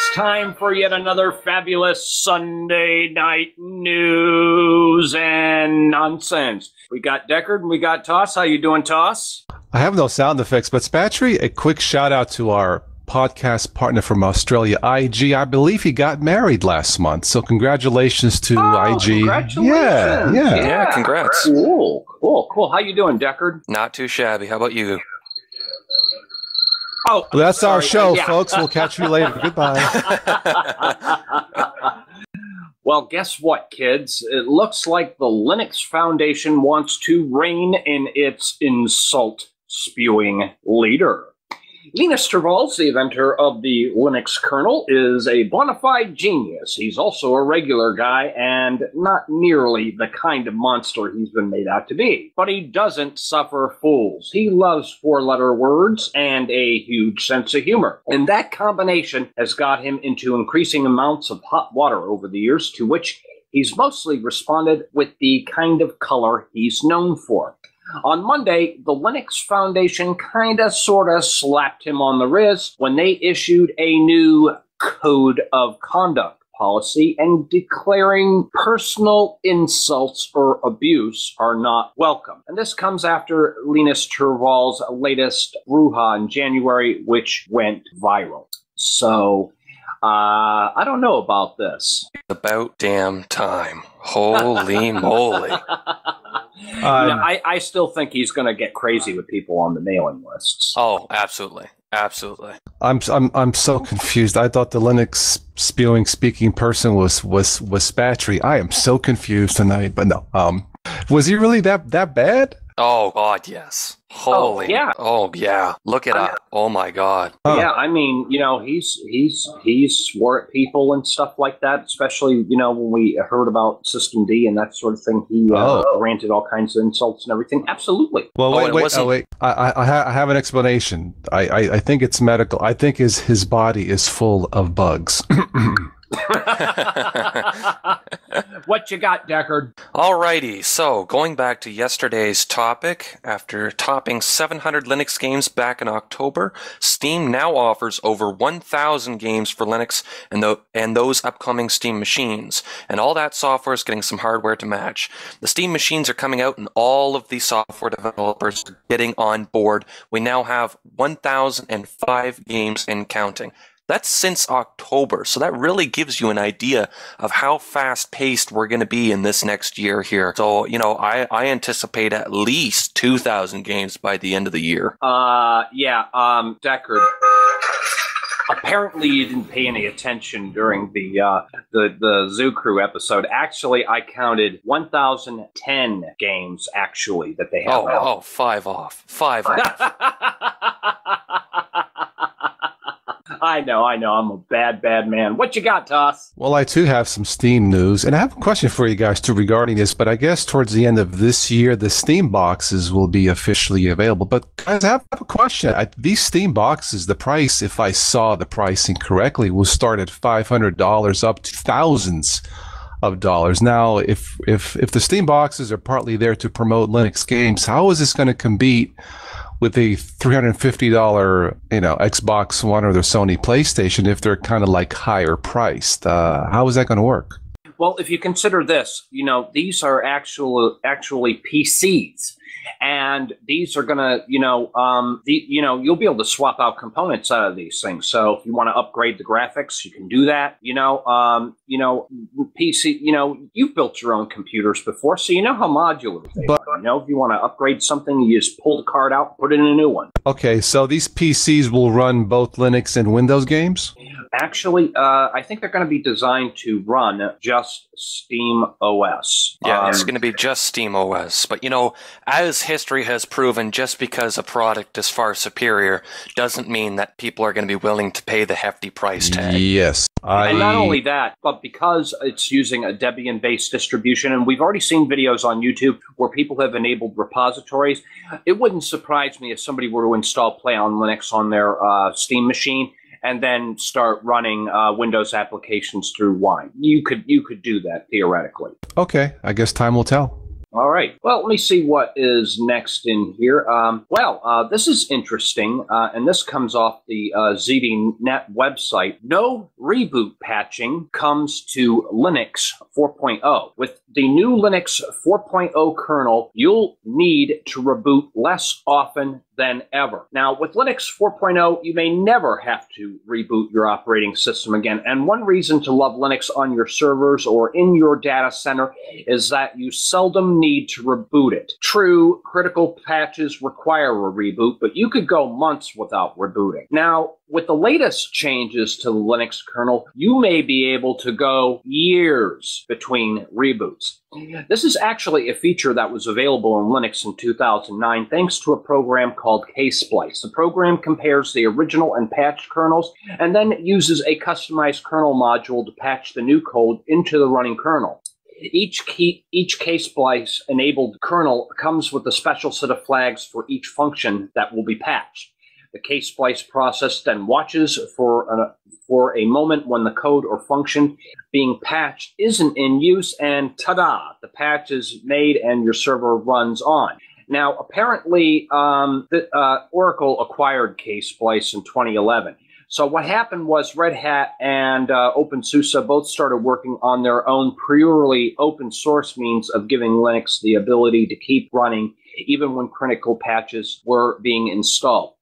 It's time for yet another fabulous Sunday night news and nonsense. We got Deckard and we got Toss. How you doing, Toss? I have no sound effects, but Spatry, a quick shout out to our podcast partner from Australia, IG. I believe he got married last month, so congratulations to IG. Congratulations! Yeah, congrats. Cool. How you doing, Deckard? Not too shabby. How about you? Oh, Well, that's our show, yeah. folks. We'll catch you later. Goodbye. Well, guess what, kids? It looks like the Linux Foundation wants to rein in its insult-spewing leader. Linus Torvalds, the inventor of the Linux kernel, is a bona fide genius. He's also a regular guy and not nearly the kind of monster he's been made out to be. But he doesn't suffer fools. He loves four-letter words and a huge sense of humor. And that combination has got him into increasing amounts of hot water over the years, to which he's mostly responded with the kind of color he's known for. On Monday, the Linux Foundation sorta slapped him on the wrist when they issued a new code of conduct policy and declaring personal insults or abuse are not welcome. And this comes after Linus Torvalds' latest brouhaha in January, which went viral. So, I don't know about this. About damn time. Holy moly. I still think he's going to get crazy with people on the mailing lists. Oh, absolutely. Absolutely. I'm so confused. I thought the Linux speaking person was Spatry. I am so confused tonight, but no. Was he really that bad? Oh God, yes. Holy. yeah. Oh yeah. Look it up. Oh my God. Huh. Yeah, I mean, he swore at people and stuff like that, especially, when we heard about System D and that sort of thing. He ranted all kinds of insults and everything. Absolutely. Well, Oh, wait. I have an explanation. I think it's medical. I think his body is full of bugs. What you got, Deckard? Alrighty, so going back to yesterday's topic, after topping 700 Linux games back in October, Steam now offers over 1,000 games for Linux and those upcoming Steam machines. And all that software is getting some hardware to match. The Steam machines are coming out and all of the software developers are getting on board. We now have 1,005 games and counting. That's since October, so that really gives you an idea of how fast-paced we're going to be in this next year here. So, I anticipate at least 2,000 games by the end of the year. Deckard. Apparently, you didn't pay any attention during the Zoo Crew episode. Actually, I counted 1,010 games, actually, that they have out. Oh, 5 off. 5 off. I know. I'm a bad man. What you got, Toss? Well, I too have some Steam news, and I have a question for you guys too regarding this, but I guess towards the end of this year, the Steam boxes will be officially available. But guys, I have a question. These Steam boxes, the price, if I saw the pricing correctly, will start at $500 up to thousands of dollars. Now, if the Steam boxes are partly there to promote Linux games, how is this going to compete with a $350, Xbox One or the Sony PlayStation if they're kind of like higher priced? How is that going to work? Well, if you consider this, these are actually PCs. And these are gonna, you'll be able to swap out components out of these things. So if you want to upgrade the graphics, you can do that. PC. You've built your own computers before, so you know how modular they are. If you want to upgrade something, you just pull the card out, put it in a new one. Okay, so these PCs will run both Linux and Windows games? Actually, I think they're going to be designed to run just Steam OS. Yeah, it's going to be just Steam OS. But, as history has proven, just because a product is far superior doesn't mean that people are going to be willing to pay the hefty price tag. Yes. And not only that, but because it's using a Debian-based distribution, and we've already seen videos on YouTube where people have enabled repositories, it wouldn't surprise me if somebody were to install Play on Linux on their Steam machine and then start running Windows applications through Wine. You could do that theoretically. Okay, I guess time will tell. All right. Well, let me see what is next in here. This is interesting, and this comes off the ZDNet website. No reboot patching comes to Linux 4.0. With the new Linux 4.0 kernel, you'll need to reboot less often than ever. Now, with Linux 4.0, you may never have to reboot your operating system again. And one reason to love Linux on your servers or in your data center is that you seldom need to reboot it. True, critical patches require a reboot, but you could go months without rebooting. Now, with the latest changes to the Linux kernel, you may be able to go years between reboots. This is actually a feature that was available in Linux in 2009 thanks to a program called ksplice. The program compares the original and patched kernels and then uses a customized kernel module to patch the new code into the running kernel. Each ksplice enabled kernel comes with a special set of flags for each function that will be patched. The ksplice process then watches for a moment when the code or function being patched isn't in use, and ta-da, the patch is made and your server runs on. Now, apparently, Oracle acquired ksplice in 2011. So what happened was Red Hat and OpenSUSE both started working on their own purely open source means of giving Linux the ability to keep running even when critical patches were being installed.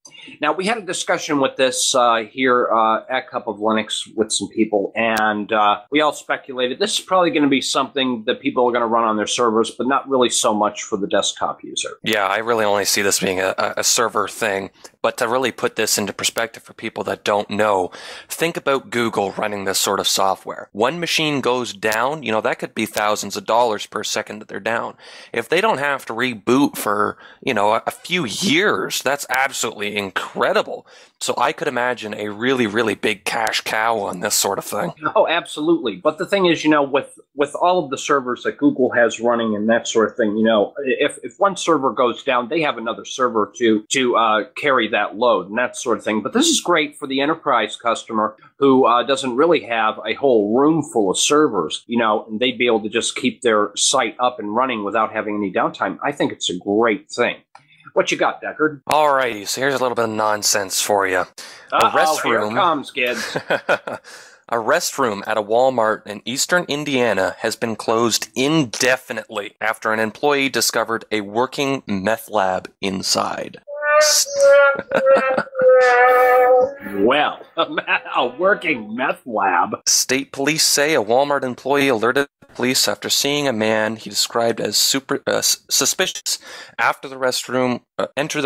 Now, we had a discussion with this here at Cup of Linux with some people, and we all speculated this is probably going to be something that people are going to run on their servers, but not really so much for the desktop user. Yeah, I really only see this being a server thing. But to really put this into perspective for people that don't know, think about Google running this sort of software. One machine goes down, that could be thousands of dollars per second that they're down. If they don't have to reboot for, a few years, that's absolutely incredible. So I could imagine a really, really big cash cow on this sort of thing. Oh, absolutely. But the thing is, with all of the servers that Google has running and that sort of thing, if one server goes down, they have another server to carry that load and that sort of thing. But this is great for the enterprise customer who doesn't really have a whole room full of servers, and they'd be able to just keep their site up and running without having any downtime. I think it's a great thing. What you got, Deckard? Alrighty, so here's a little bit of nonsense for you. Here it comes, kids. A restroom at a Walmart in eastern Indiana has been closed indefinitely after an employee discovered a working meth lab inside. Well, a working meth lab. State police say a Walmart employee alerted police after seeing a man he described as suspicious enter the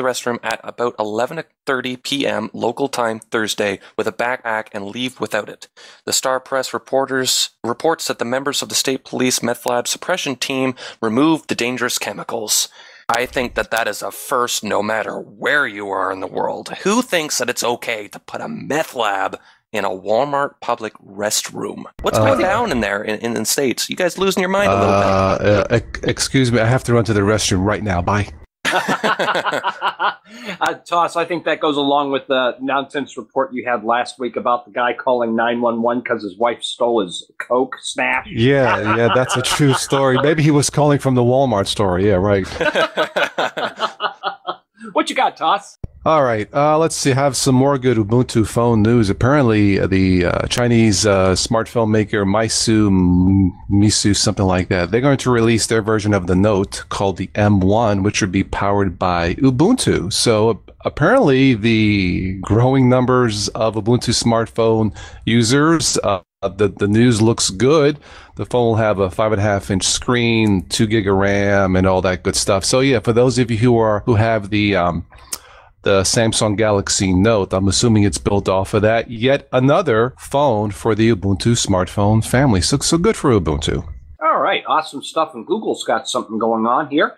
restroom at about 11:30 p.m. local time Thursday with a backpack and leave without it. The Star Press reports that the members of the state police meth lab suppression team removed the dangerous chemicals. I think that is a first no matter where you are in the world. Who thinks that it's okay to put a meth lab in a Walmart public restroom? What's going down in there in the States? You guys losing your mind a little bit? Excuse me, I have to run to the restroom right now. Bye. Toss, I think that goes along with the nonsense report you had last week about the guy calling 911 because his wife stole his Coke snack. Yeah, that's a true story. Maybe he was calling from the Walmart store. Yeah, right. What you got, Toss? All right, let's see. Have some more good Ubuntu phone news. Apparently, the Chinese smartphone maker Misu, something like that, they're going to release their version of the Note called the M1, which would be powered by Ubuntu. So apparently, the growing numbers of Ubuntu smartphone users, the news looks good. The phone will have a 5.5-inch screen, 2 gig of RAM, and all that good stuff. So yeah, for those of you who have the Samsung Galaxy Note, I'm assuming it's built off of that. Yet another phone for the Ubuntu smartphone family. So good for Ubuntu. All right, awesome stuff. And Google's got something going on here.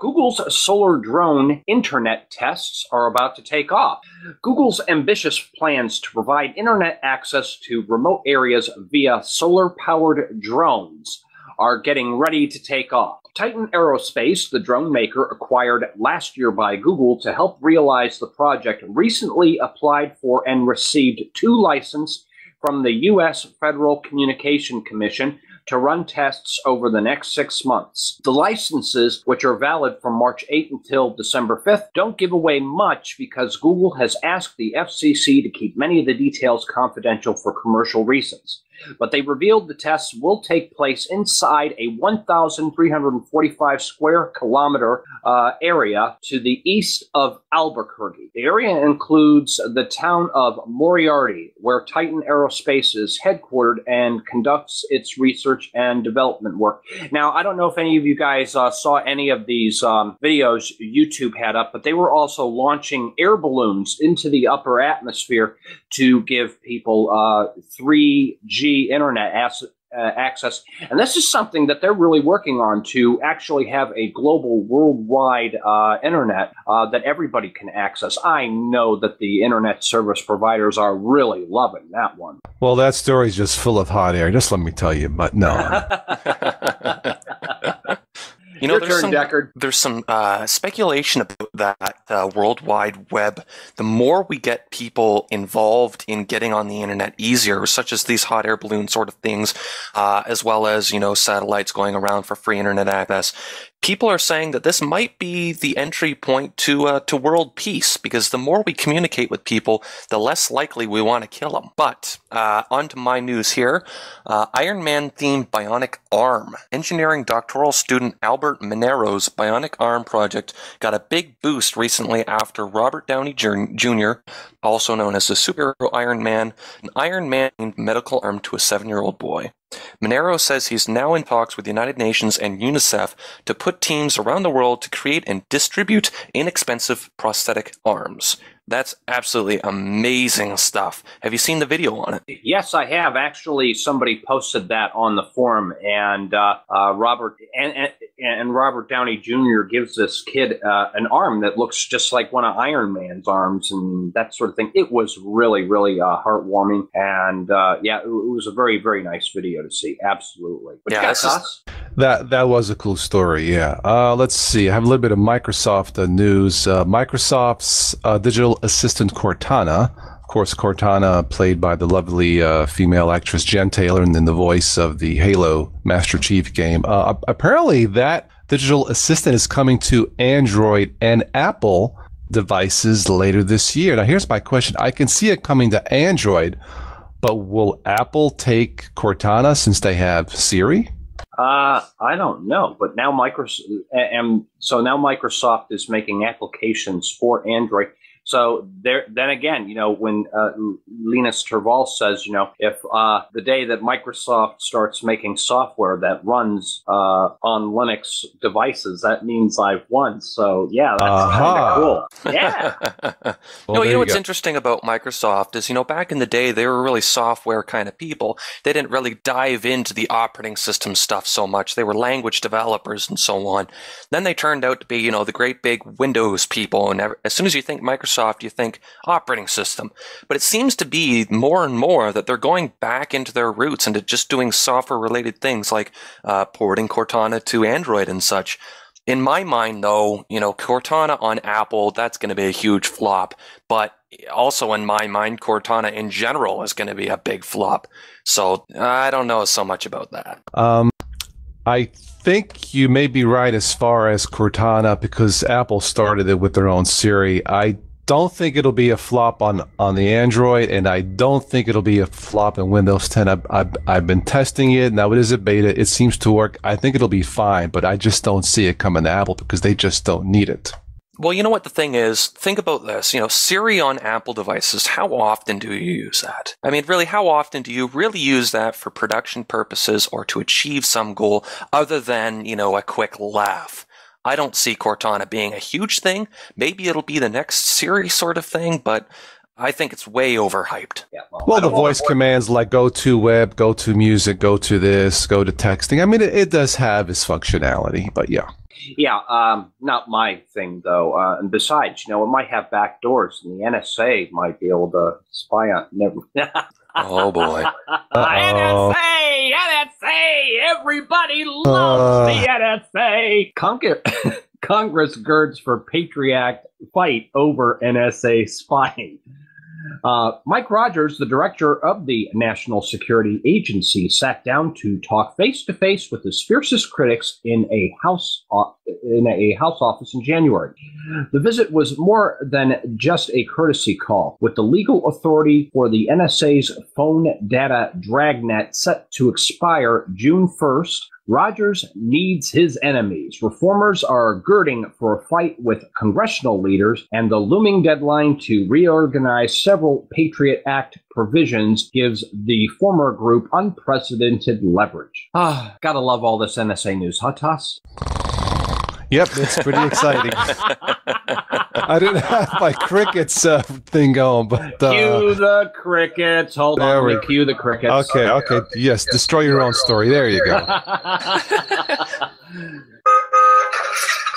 Google's solar drone internet tests are about to take off. Google's ambitious plans to provide internet access to remote areas via solar-powered drones are getting ready to take off. Titan Aerospace, the drone maker acquired last year by Google to help realize the project, recently applied for and received 2 licenses from the U.S. Federal Communication Commission to run tests over the next 6 months. The licenses, which are valid from March 8th until December 5th, don't give away much because Google has asked the FCC to keep many of the details confidential for commercial reasons. But they revealed the tests will take place inside a 1,345 square kilometer area to the east of Albuquerque. The area includes the town of Moriarty, where Titan Aerospace is headquartered and conducts its research and development work. Now, I don't know if any of you guys saw any of these videos YouTube had up, but they were also launching air balloons into the upper atmosphere to give people 3G internet access. And this is something that they're really working on, to actually have a global, worldwide internet that everybody can access. I know that the internet service providers are really loving that one. Well, that story is just full of hot air. Just let me tell you, but no. You know, there's some speculation about that World Wide Web. The more we get people involved in getting on the internet easier, such as these hot air balloon sort of things, as well as, you know, satellites going around for free internet access, people are saying that this might be the entry point to world peace, because the more we communicate with people, the less likely we want to kill them. But on to my news here. Iron Man-themed bionic arm. Engineering doctoral student Albert Minero's bionic arm project got a big boost recently after Robert Downey Jr., also known as the superhero Iron Man, an Iron Man-themed medical arm to a 7-year-old boy. Minero says he's now in talks with the United Nations and UNICEF to put teams around the world to create and distribute inexpensive prosthetic arms. That's absolutely amazing stuff. Have you seen the video on it? Yes, I have. Actually, somebody posted that on the forum, and Robert Downey Jr. gives this kid an arm that looks just like one of Iron Man's arms and that sort of thing. It was really, really heartwarming, and yeah, it was a very, very nice video to see. Absolutely. But yeah, that was a cool story. Yeah. Let's see. I have a little bit of Microsoft news. Microsoft's digital assistant Cortana. Of course, Cortana, played by the lovely female actress Jen Taylor, and then the voice of the Halo Master Chief game. Apparently, that digital assistant is coming to Android and Apple devices later this year. Now, here's my question. I can see it coming to Android, but will Apple take Cortana since they have Siri? I don't know, but now Microsoft is making applications for Android. So then again, you know, when Linus Torvalds says, you know, if the day that Microsoft starts making software that runs on Linux devices, that means I've won. So yeah, that's kind of cool. Yeah. Well, you know what's interesting about Microsoft is, you know, back in the day, they were really software kind of people. They didn't really dive into the operating system stuff so much. They were language developers and so on. Then they turned out to be, you know, the great big Windows people. And as soon as you think Microsoft, you think operating system. But it seems to be more and more that they're going back into their roots and to just doing software-related things like porting Cortana to Android and such. In my mind, though, you know, Cortana on Apple, that's going to be a huge flop. But also in my mind, Cortana in general is going to be a big flop. So I don't know so much about that. I think you may be right as far as Cortana, because Apple started it with their own Siri. I don't think it'll be a flop on the Android, and I don't think it'll be a flop in Windows 10. I've been testing it. Now it is a beta. It seems to work. I think it'll be fine, but I just don't see it coming to Apple because they just don't need it. Well, you know what the thing is? Think about this. You know, Siri on Apple devices, how often do you use that? I mean, really, how often do you really use that for production purposes or to achieve some goal other than, you know, a quick laugh? I don't see Cortana being a huge thing. Maybe it'll be the next Siri sort of thing, but I think it's way overhyped. Yeah, well, the voice commands like go to web, go to music, go to this, go to texting. I mean, it does have its functionality, but yeah. Yeah, not my thing, though. And besides, you know, it might have back doors, and the NSA might be able to spy on it. Oh, boy. NSA! Everybody loves the NSA! Congress girds for Patriot fight over NSA spying. Mike Rogers, the director of the National Security Agency, sat down to talk face-to-face with his fiercest critics in a House office in January. The visit was more than just a courtesy call. With the legal authority for the NSA's phone data dragnet set to expire June 1st, Rogers needs his enemies. Reformers are girding for a fight with congressional leaders, and the looming deadline to reorganize several Patriot Act provisions gives the former group unprecedented leverage. Gotta love all this NSA news, huh, Toss? Yep, it's pretty exciting. I didn't have my crickets thing going, but... Cue the crickets. Hold on, let me cue the crickets. Okay. Yes, destroy your own story. There you go.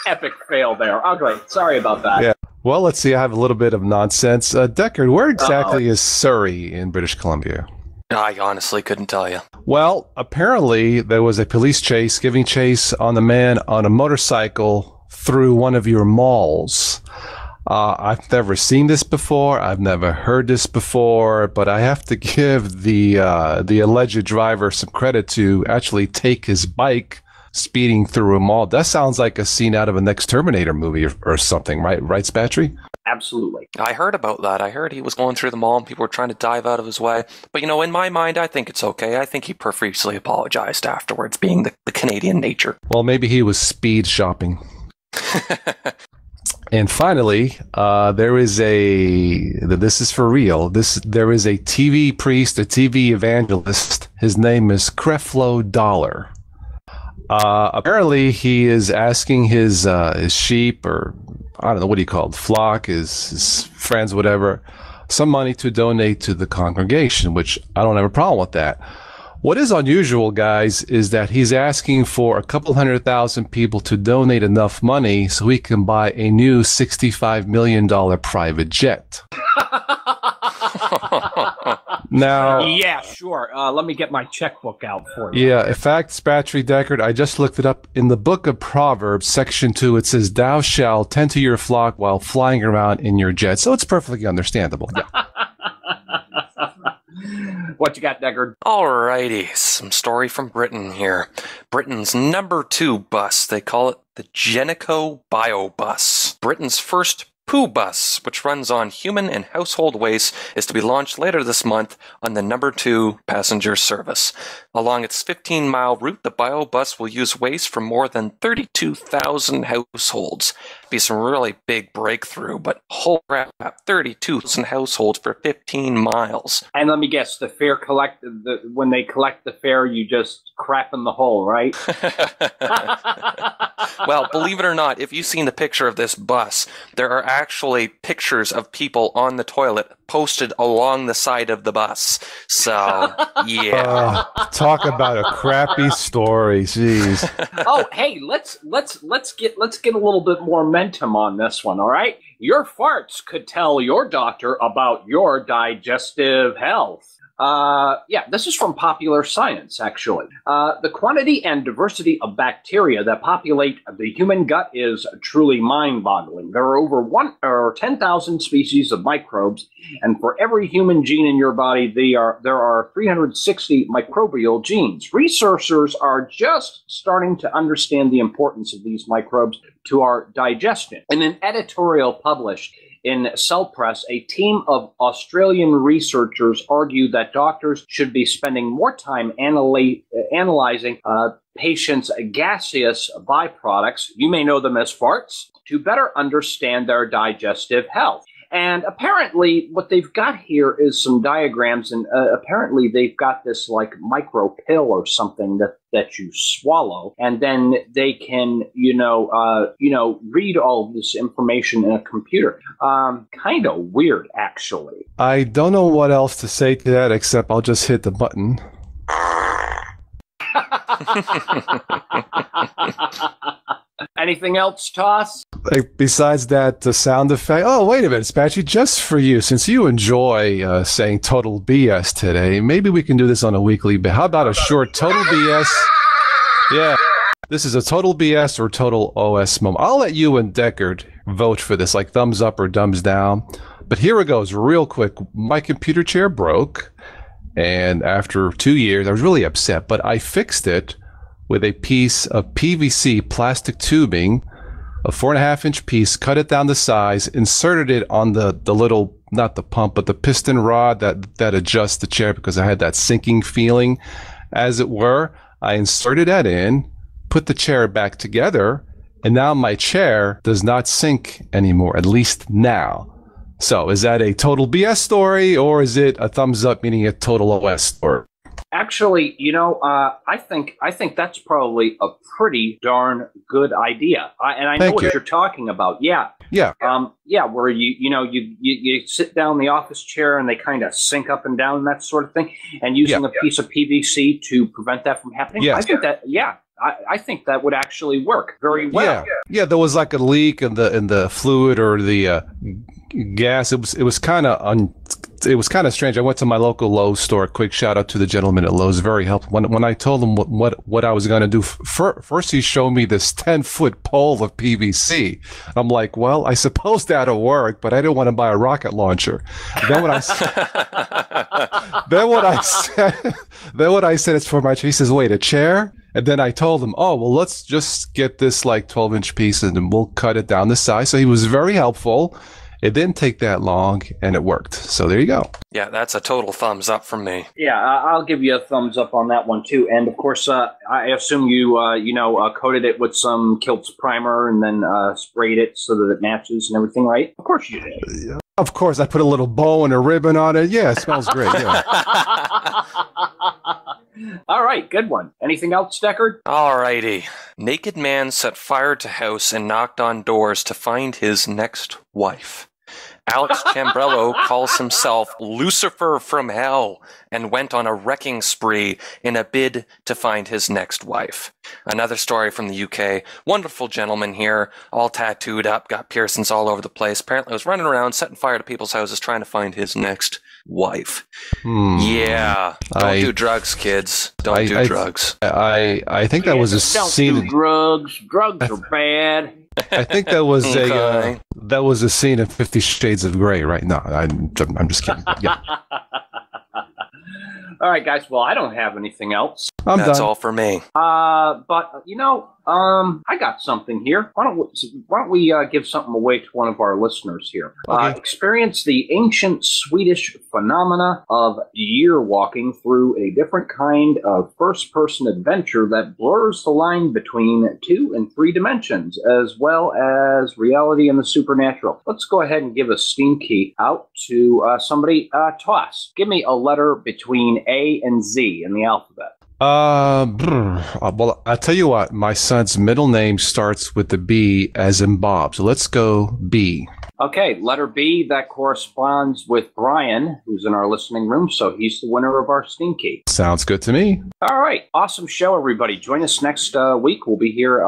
Epic fail there. Okay, sorry about that. Yeah. Well, let's see. I have a little bit of nonsense. Deckard, where exactly is Surrey in British Columbia? I honestly couldn't tell you. Well, apparently there was a police chase giving chase on a man on a motorcycle through one of your malls. I've never seen this before. I've never heard this before, but I have to give the alleged driver some credit to actually take his bike speeding through a mall. That sounds like a scene out of a next Terminator movie or something, right? Right, Spatry? Absolutely. I heard about that. I heard he was going through the mall and people were trying to dive out of his way. But, you know, in my mind, I think it's okay. I think he profusely apologized afterwards, being the Canadian nature. Well, maybe he was speed shopping. And finally, there is this is for real. There is a TV priest, a TV evangelist. His name is Creflo Dollar. Apparently, he is asking his sheep, or I don't know, what do you call it, flock, his friends, whatever, some money to donate to the congregation, which I don't have a problem with that. What is unusual, guys, is that he's asking for a couple 100,000 people to donate enough money so he can buy a new $65 million private jet. Now, yeah, sure. Let me get my checkbook out for you. Yeah, in fact, Spatry, Deckard, I just looked it up. In the book of Proverbs, section 2, it says, "Thou shalt tend to your flock while flying around in your jet." So it's perfectly understandable. Yeah. What you got, Deckard? Alrighty, some story from Britain here. Britain's number 2 bus. They call it the Genico Biobus. Britain's first poo bus, which runs on human and household waste, is to be launched later this month on the number 2 passenger service. Along its 15-mile route, the biobus will use waste from more than 32,000 households. Be some really big breakthrough, but whole crap, 32,000 households for 15 miles. And let me guess, when they collect the fare, you just crap in the hole, right? Well, believe it or not, if you've seen the picture of this bus, there are actually pictures of people on the toilet posted along the side of the bus. So, yeah. Talk about a crappy story, jeez. Oh, hey, let's get a little bit more momentum on this one, all right? Your farts could tell your doctor about your digestive health. Yeah, this is from Popular Science, actually. The quantity and diversity of bacteria that populate the human gut is truly mind-boggling. There are over 10,000 species of microbes, and for every human gene in your body, there are 360 microbial genes. Researchers are just starting to understand the importance of these microbes to our digestion. In an editorial published in Cell Press, a team of Australian researchers argue that doctors should be spending more time analyzing patients' gaseous byproducts, you may know them as farts, to better understand their digestive health. And apparently what they've got here is some diagrams, and apparently they've got this like micro pill or something that you swallow, and then they can, read all this information in a computer. Kind of weird, actually. I don't know what else to say to that, except I'll just hit the button. Anything else, Toss? Besides that, the sound effect. Oh, wait a minute, Spatchy, just for you, since you enjoy saying total BS today, maybe we can do this on a weekly basis. How about a short total BS? Yeah. This is a total BS or total OS moment. I'll let you and Deckard vote for this, like thumbs up or thumbs down. But here it goes, real quick. My computer chair broke, and after 2 years, I was really upset. But I fixed it with a piece of PVC plastic tubing, a 4.5-inch piece, cut it down to size, inserted it on the little, not the pump, but the piston rod that adjusts the chair, because I had that sinking feeling, as it were. I inserted that in, put the chair back together, and now my chair does not sink anymore, at least now. So is that a total BS story, or is it a thumbs up, meaning a total OS story? Actually, I think that's probably a pretty darn good idea. I know what you're talking about. Yeah. Yeah. Where you sit down in the office chair and they kind of sink up and down, that sort of thing, and using a piece of PVC to prevent that from happening. Yes. I think that, I think that would actually work very well. Yeah. There was like a leak in the fluid or the gas. It was kind of strange. I went to my local Lowe's store. Quick shout out to the gentleman at Lowe's. Very helpful. When I told him what I was going to do, first he showed me this 10-foot pole of PVC. I'm like, well, I suppose that'll work, but I didn't want to buy a rocket launcher. Then what I said it's for my chair. He says, wait, a chair? And then I told him, oh, well, let's just get this like 12-inch piece and then we'll cut it down the size. So he was very helpful. It didn't take that long, and it worked. So there you go. Yeah, that's a total thumbs up from me. Yeah, I'll give you a thumbs up on that one, too. And, of course, I assume you, coated it with some Kilt's primer and then sprayed it so that it matches and everything, right? Of course you did. Yeah. Of course, I put a little bow and a ribbon on it. Yeah, it smells great. Yeah. All right, good one. Anything else, Deckard? All righty. Naked man set fire to house and knocked on doors to find his next wife. Alex Chambrello calls himself Lucifer from hell and went on a wrecking spree in a bid to find his next wife. Another story from the UK. Wonderful gentleman here, all tattooed up, got piercings all over the place. Apparently was running around setting fire to people's houses trying to find his next wife. Yeah. Don't do drugs, kids. Don't do drugs. I think that was a scene. Don't do drugs. Drugs are bad. I think that was a scene of 50 Shades of Grey, right? No, I'm just kidding. Yeah. All right, guys. Well, I don't have anything else. That's all for me. But I got something here. Why don't we give something away to one of our listeners here? Okay. Experience the ancient Swedish phenomena of year walking through a different kind of first-person adventure that blurs the line between 2 and 3 dimensions, as well as reality and the supernatural. Let's go ahead and give a Steam key out to somebody. Toss. Give me a letter between A and Z in the alphabet. Well, I'll tell you what, my son's middle name starts with the B as in Bob. So let's go B. Okay, letter B, that corresponds with Brian, who's in our listening room, so he's the winner of our Steam Key. Sounds good to me. All right, awesome show, everybody. Join us next week. We'll be here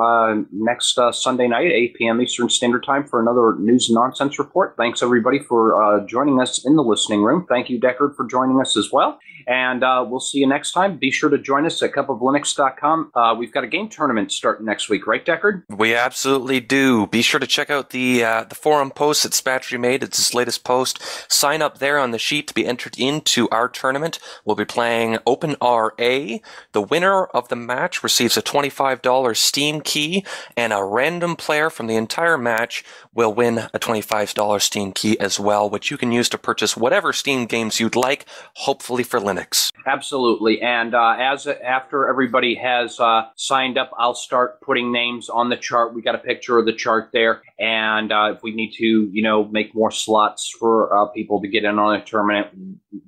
next Sunday night, 8 p.m. Eastern Standard Time for another News and Nonsense Report. Thanks, everybody, for joining us in the listening room. Thank you, Deckard, for joining us as well. And we'll see you next time. Be sure to join us at cupoflinux.com. We've got a game tournament starting next week, right, Deckard? We absolutely do. Be sure to check out the forum post that Spatry made. It's his latest post. Sign up there on the sheet to be entered into our tournament. We'll be playing OpenRA. The winner of the match receives a $25 Steam key, and a random player from the entire match will win a $25 Steam key as well, which you can use to purchase whatever Steam games you'd like, hopefully for Linux. Absolutely. And after everybody has signed up, I'll start putting names on the chart. We got a picture of the chart there. And if we need to, make more slots for people to get in on a tournament,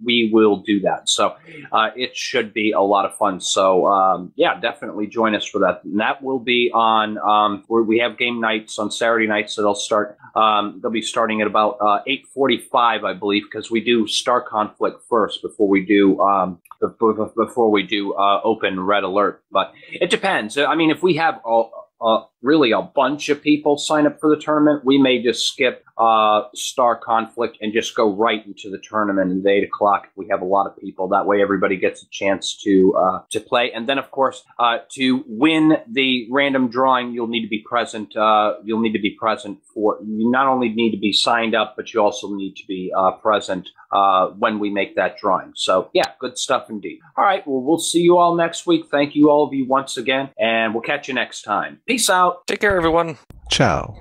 we will do that. So it should be a lot of fun. So definitely join us for that. And that will be on where we have game nights on Saturday nights. So they'll start. They'll be starting at about 8:45, I believe, because we do Star Conflict first before we do Open Red Alert. But it depends. I mean, if we have really a bunch of people sign up for the tournament, we may just skip Star Conflict and just go right into the tournament at 8 o'clock if we have a lot of people. That way everybody gets a chance to play. And then, of course, to win the random drawing, you'll need to be present. You'll need to be present you not only need to be signed up, but you also need to be present when we make that drawing. So, yeah, good stuff indeed. All right, well, we'll see you all next week. Thank you all of you once again, and we'll catch you next time. Peace out. Take care, everyone. Ciao.